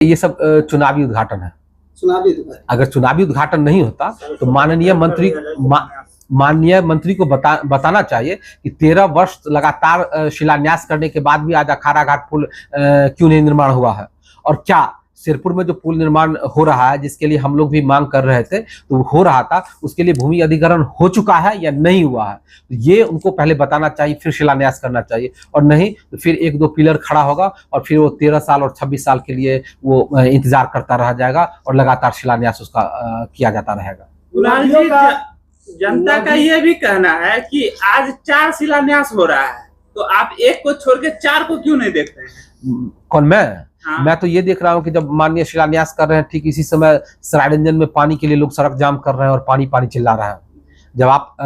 ये सब चुनावी उद्घाटन है। चुनावी उद्घाटन अगर चुनावी उद्घाटन नहीं होता तो माननीय मंत्री को बताना चाहिए कि 13 वर्ष लगातार शिलान्यास करने के बाद भी आज अखाड़ा घाट पुल क्यों नहीं निर्माण हुआ है, और क्या सिरपुर में जो पुल निर्माण हो रहा है जिसके लिए हम लोग भी मांग कर रहे थे तो हो रहा था, उसके लिए भूमि अधिग्रहण हो चुका है या नहीं हुआ है, तो ये उनको पहले बताना चाहिए, फिर शिलान्यास करना चाहिए। और नहीं तो फिर 1-2 पिलर खड़ा होगा और फिर वो 13 साल और 26 साल के लिए वो इंतजार करता रह जाएगा और लगातार शिलान्यास उसका किया जाता रहेगा। जनता का ये भी कहना है कि आज 4 शिलान्यास हो रहा है, तो आप एक को छोड़ के 4 को क्यों नहीं देखते हैं? कौन, मैं? हाँ। मैं तो ये देख रहा हूँ कि जब माननीय शिलान्यास कर रहे हैं, ठीक इसी समय सरायरंजन में पानी के लिए लोग सड़क जाम कर रहे हैं और पानी चिल्ला रहा है। जब आप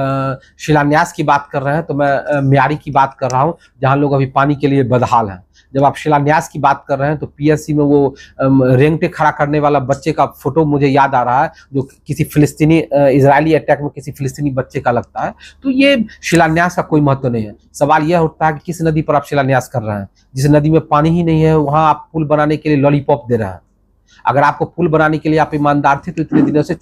शिलान्यास की बात कर रहे हैं तो मैं म्यारी की बात कर रहा हूँ जहाँ लोग अभी पानी के लिए बदहाल हैं। जब आप शिलान्यास की बात कर रहे हैं तो पीएससी में वो रेंगटे खड़ा करने वाला बच्चे का फोटो मुझे याद आ रहा है, जो किसी फिलिस्तीनी इजरायली अटैक में किसी फिलिस्तीनी बच्चे का लगता है। तो ये शिलान्यास का कोई महत्व नहीं है। सवाल यह उठता है कि किस नदी पर आप शिलान्यास कर रहे हैं। जिस नदी में पानी ही नहीं है वहां आप पुल बनाने के लिए लॉलीपॉप दे रहे हैं। अगर आपको पुल बनाने के लिए आप ईमानदार थे तो इतने दिनों से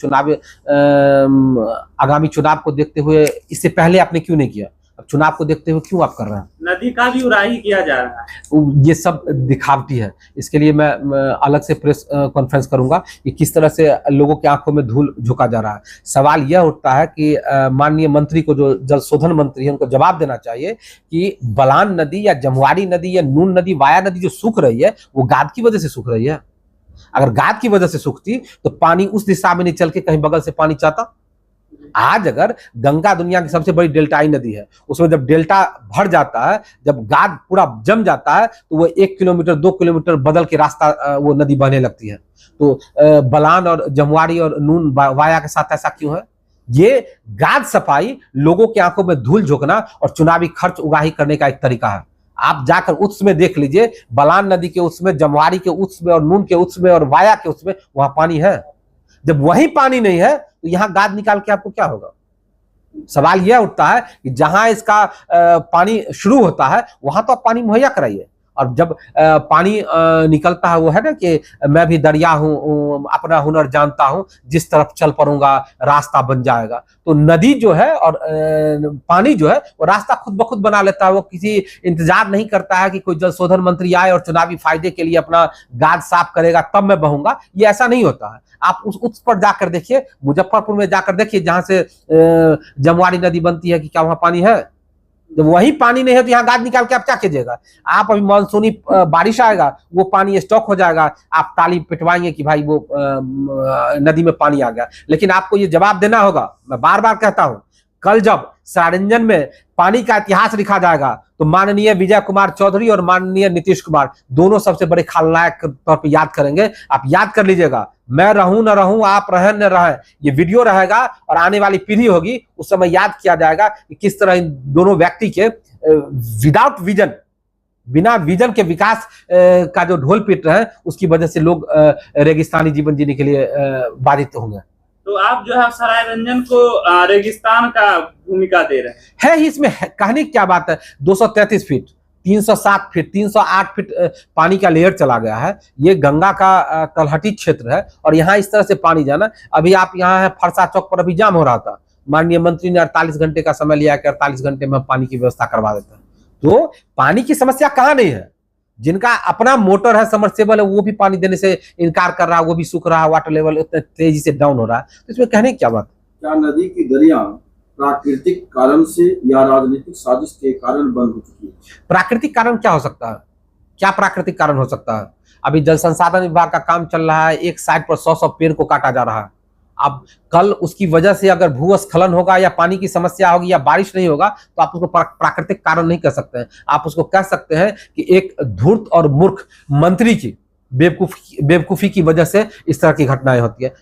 आगामी चुनाव को देखते हुए इससे पहले आपने क्यों नहीं किया? अब चुनाव को देखते हुए क्यों आप कर रहे हैं? नदी का भी उड़ाही किया जा रहा है। ये सब दिखावटी है। इसके लिए मैं अलग से प्रेस कॉन्फ्रेंस करूंगा कि किस तरह से लोगों की आंखों में धूल झोंका जा रहा है। सवाल यह उठता है कि माननीय मंत्री को, जो जल शोधन मंत्री है, उनको जवाब देना चाहिए कि बलान नदी या जमुआरी नदी या नून नदी, वाया नदी जो सूख रही है वो गाद की वजह से सूख रही है। अगर गाद की वजह से सूखती तो पानी उस दिशा में नहीं चल के कहीं बगल से पानी चाहता। आज अगर गंगा दुनिया की सबसे बड़ी डेल्टाई नदी है, उसमें जब डेल्टा भर जाता है, जब गाद पूरा जम जाता है तो वो 1 किलोमीटर 2 किलोमीटर बदल के रास्ता वो नदी बहने लगती है। तो बलान और जमुआरी और नून वाया के साथ ऐसा क्यों है? ये गाद सफाई, लोगों की आंखों में धूल झोंकना और चुनावी खर्च उगाही करने का एक तरीका है। आप जाकर उत्स में देख लीजिए, बलान नदी के उत्स में, जमुआरी के उत्स में और नून के उत्स में और वाया के उत्स में वहां पानी है। जब वही पानी नहीं है तो यहाँ गाद निकाल के आपको क्या होगा? सवाल यह उठता है कि जहां इसका पानी शुरू होता है वहां तो आप पानी मुहैया कराइए, और जब पानी निकलता है वो है ना कि मैं भी दरिया हूँ, अपना हुनर जानता हूँ, जिस तरफ चल पड़ूंगा रास्ता बन जाएगा। तो नदी जो है और पानी जो है वो रास्ता खुद ब खुद बना लेता है। वो किसी इंतजार नहीं करता है कि कोई जल शोधन मंत्री आए और चुनावी फायदे के लिए अपना गाद साफ करेगा तब मैं बहूंगा। ये ऐसा नहीं होता है। आप उस पर जाकर देखिए, मुजफ्फरपुर में जाकर देखिए जहां से जमुआरी नदी बनती है, कि क्या वहां पानी है? जब वही पानी नहीं है तो यहाँ गाद निकाल के आप क्या कीजिएगा? आप अभी मानसूनी बारिश आएगा, वो पानी स्टॉक हो जाएगा, आप ताली पिटवाएंगे कि भाई वो नदी में पानी आ गया। लेकिन आपको ये जवाब देना होगा। मैं बार बार कहता हूं, कल जब सरायरंजन में पानी का इतिहास लिखा जाएगा तो माननीय विजय कुमार चौधरी और माननीय नीतीश कुमार दोनों सबसे बड़े खलनायक के तौर पर याद करेंगे। आप याद कर लीजिएगा, मैं रहूं न रहूं, आप रहें न रहें, ये वीडियो रहेगा और आने वाली पीढ़ी होगी, उस समय याद किया जाएगा कि किस तरह इन दोनों व्यक्ति के विदाउट विजन, बिना विजन के विकास का जो ढोल पीट रहे हैं, उसकी वजह से लोग रेगिस्तानी जीवन जीने के लिए बाधित होंगे। तो आप जो है सरायरंजन को रेगिस्तान का भूमिका दे रहे हैं। है इसमें कहने की क्या बात है? 233 फीट, 307 फीट, 308 फीट पानी का लेयर चला गया है। ये गंगा का तलहटी क्षेत्र है और यहाँ इस तरह से पानी जाना। अभी आप यहाँ है फरसा चौक पर, अभी जाम हो रहा था। माननीय मंत्री ने 48 घंटे का समय लिया कि 48 घंटे में पानी की व्यवस्था करवा देते हैं। तो पानी की समस्या कहाँ नहीं है? जिनका अपना मोटर है, समर्सेबल है, वो भी पानी देने से इनकार कर रहा है, वो भी सूख रहा है, वाटर लेवल इतने तेजी से डाउन हो रहा है। तो इसमें कहने की क्या बात? क्या नदी की दरिया प्राकृतिक कारण से या राजनीतिक साजिश के कारण बंद हो चुकी है? प्राकृतिक कारण क्या हो सकता है? क्या प्राकृतिक कारण हो सकता है? अभी जल संसाधन विभाग का काम चल रहा है, एक साइड पर 100 पेड़ को काटा जा रहा है। अब कल उसकी वजह से अगर भूस्खलन होगा या पानी की समस्या होगी या बारिश नहीं होगा तो आप उसको प्राकृतिक कारण नहीं कह सकते हैं। आप उसको कह सकते हैं कि एक धूर्त और मूर्ख मंत्री की बेवकूफी की वजह से इस तरह की घटनाएं होती है।